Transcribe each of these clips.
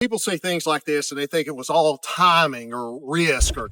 People say things like this and they think it was all timing or risk or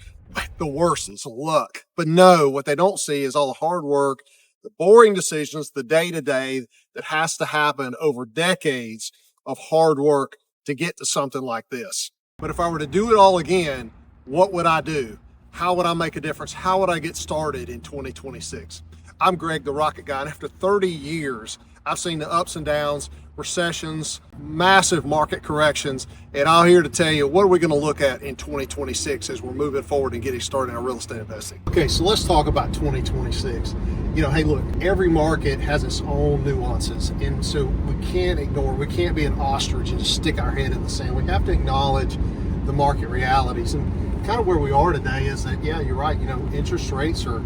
the worst is luck. But no, what they don't see is all the hard work, the boring decisions, the day to day that has to happen over decades of hard work to get to something like this. But if I were to do it all again, what would I do? How would I make a difference? How would I get started in 2026? I'm Greg, the Rocket Guy, and after 30 years, I've seen the ups and downs, recessions, massive market corrections, and I'm here to tell you what are we going to look at in 2026 as we're moving forward and getting started in our real estate investing. Okay, so let's talk about 2026. Hey, look, every market has its own nuances, and so we can't ignore, we can't be an ostrich and just stick our head in the sand. We have to acknowledge the market realities, and kind of where we are today is that, yeah, you're right, interest rates are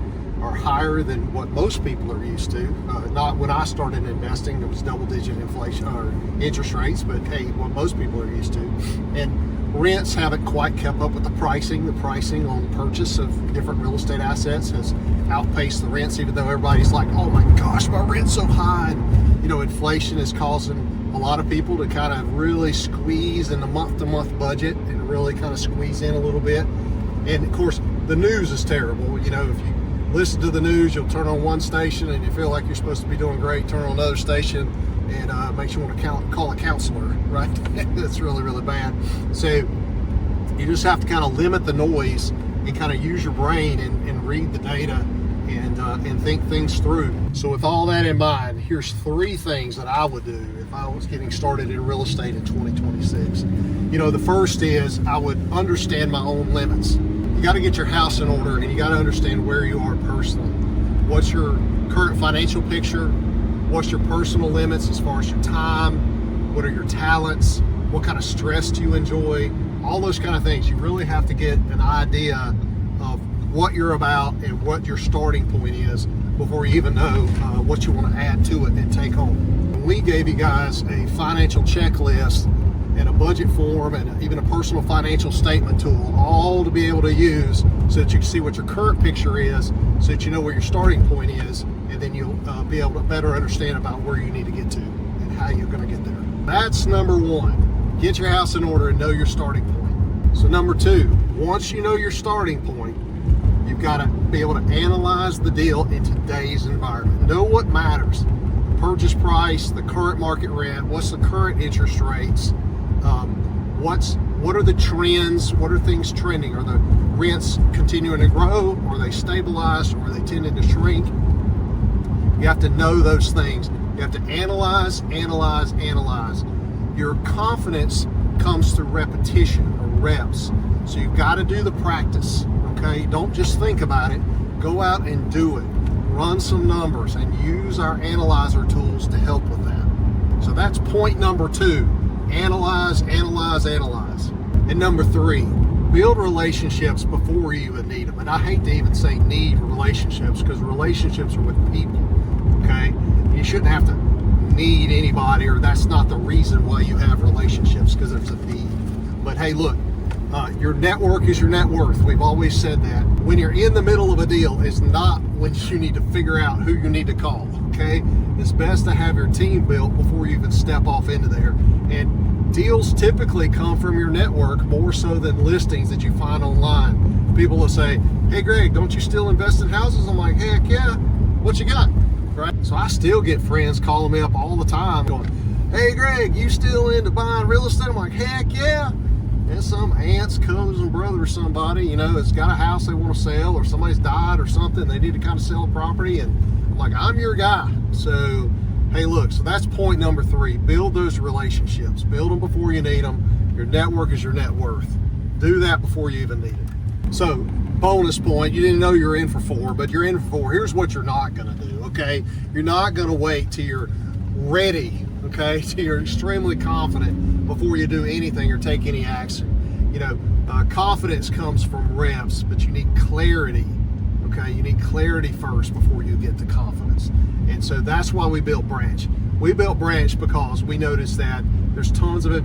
higher than what most people are used to. Not when I started investing, there was double-digit inflation or interest rates, but hey, what most people are used to. And rents haven't quite kept up with the pricing. The pricing on purchase of different real estate assets has outpaced the rents, even though everybody's like, oh my gosh, my rent's so high. And, inflation is causing a lot of people to kind of really squeeze in the month-to-month budget and really kind of squeeze in a little bit. And of course, the news is terrible. If you listen to the news, you'll turn on one station and you feel like you're supposed to be doing great, turn on another station and makes you want to call a counselor, right? That's really, really bad. So you just have to kind of limit the noise and kind of use your brain and read the data and think things through. So with all that in mind, here's 3 things that I would do if I was getting started in real estate in 2026. The first is I would understand my own limits. You got to get your house in order and you got to understand where you are personally. What's your current financial picture? What's your personal limits as far as your time? What are your talents? What kind of stress do you enjoy? All those kind of things. You really have to get an idea of what you're about and what your starting point is before you even know what you want to add to it and take home. We gave you guys a financial checklist and a budget form and even a personal financial statement tool, all to be able to use so that you can see what your current picture is, so that you know where your starting point is, and then you'll be able to better understand about where you need to get to and how you're going to get there. That's number 1. Get your house in order and know your starting point. So number 2, once you know your starting point, you've got to be able to analyze the deal in today's environment. Know what matters. The purchase price, the current market rent, what's the current interest rates, what are the trends? What are things trending? Are the rents continuing to grow? Or are they stabilized? Or are they tending to shrink? You have to know those things. You have to analyze. Your confidence comes through repetition or reps. So you've got to do the practice, okay? Don't just think about it. Go out and do it. Run some numbers and use our analyzer tools to help with that. So that's point number 2. Analyze. And number 3, build relationships before you even need them. And I hate to even say need relationships because relationships are with people, okay? You shouldn't have to need anybody, or that's not the reason why you have relationships, because there's a need. But hey, look, your network is your net worth. We've always said that. When you're in the middle of a deal, it's not when you need to figure out who you need to call, okay? It's best to have your team built before you even step off into there. And deals typically come from your network more so than listings that you find online. People will say, hey Greg, don't you still invest in houses? I'm like, heck yeah, what you got? Right? So I still get friends calling me up all the time going, hey Greg, you still into buying real estate? I'm like, heck yeah. And some aunts, cousins, and brother or somebody, has got a house they want to sell, or somebody's died or something, they need to kind of sell a property, and I'm like, I'm your guy. So hey, look, so that's point number 3. Build those relationships. Build them before you need them. Your network is your net worth. Do that before you even need it. So, bonus point, you didn't know you were in for 4, but you're in for 4. Here's what you're not going to do, okay? You're not going to wait till you're ready, okay, till you're extremely confident before you do anything or take any action. Confidence comes from reps, but you need clarity. Okay, you need clarity first before you get to confidence. And so that's why we built Branch. We built Branch because we noticed that there's tons of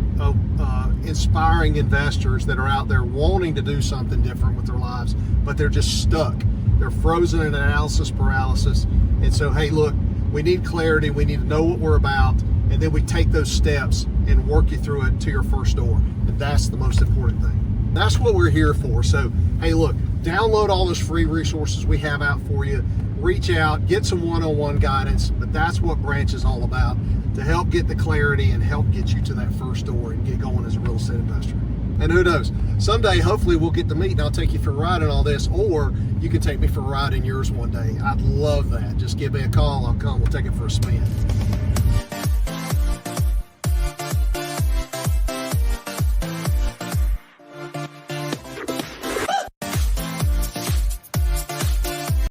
inspiring investors that are out there wanting to do something different with their lives, but they're just stuck. They're frozen in analysis paralysis. And so, hey, look, we need clarity. We need to know what we're about. And then we take those steps and work you through it to your first door. And that's the most important thing. That's what we're here for. So, hey, look, download all those free resources we have out for you. Reach out, get some one-on-one guidance, but that's what Branch is all about, to help get the clarity and help get you to that first door and get going as a real estate investor. And who knows, someday, hopefully we'll get to meet and I'll take you for a ride in all this, or you can take me for a ride in yours one day. I'd love that. Just give me a call, I'll come, we'll take it for a spin.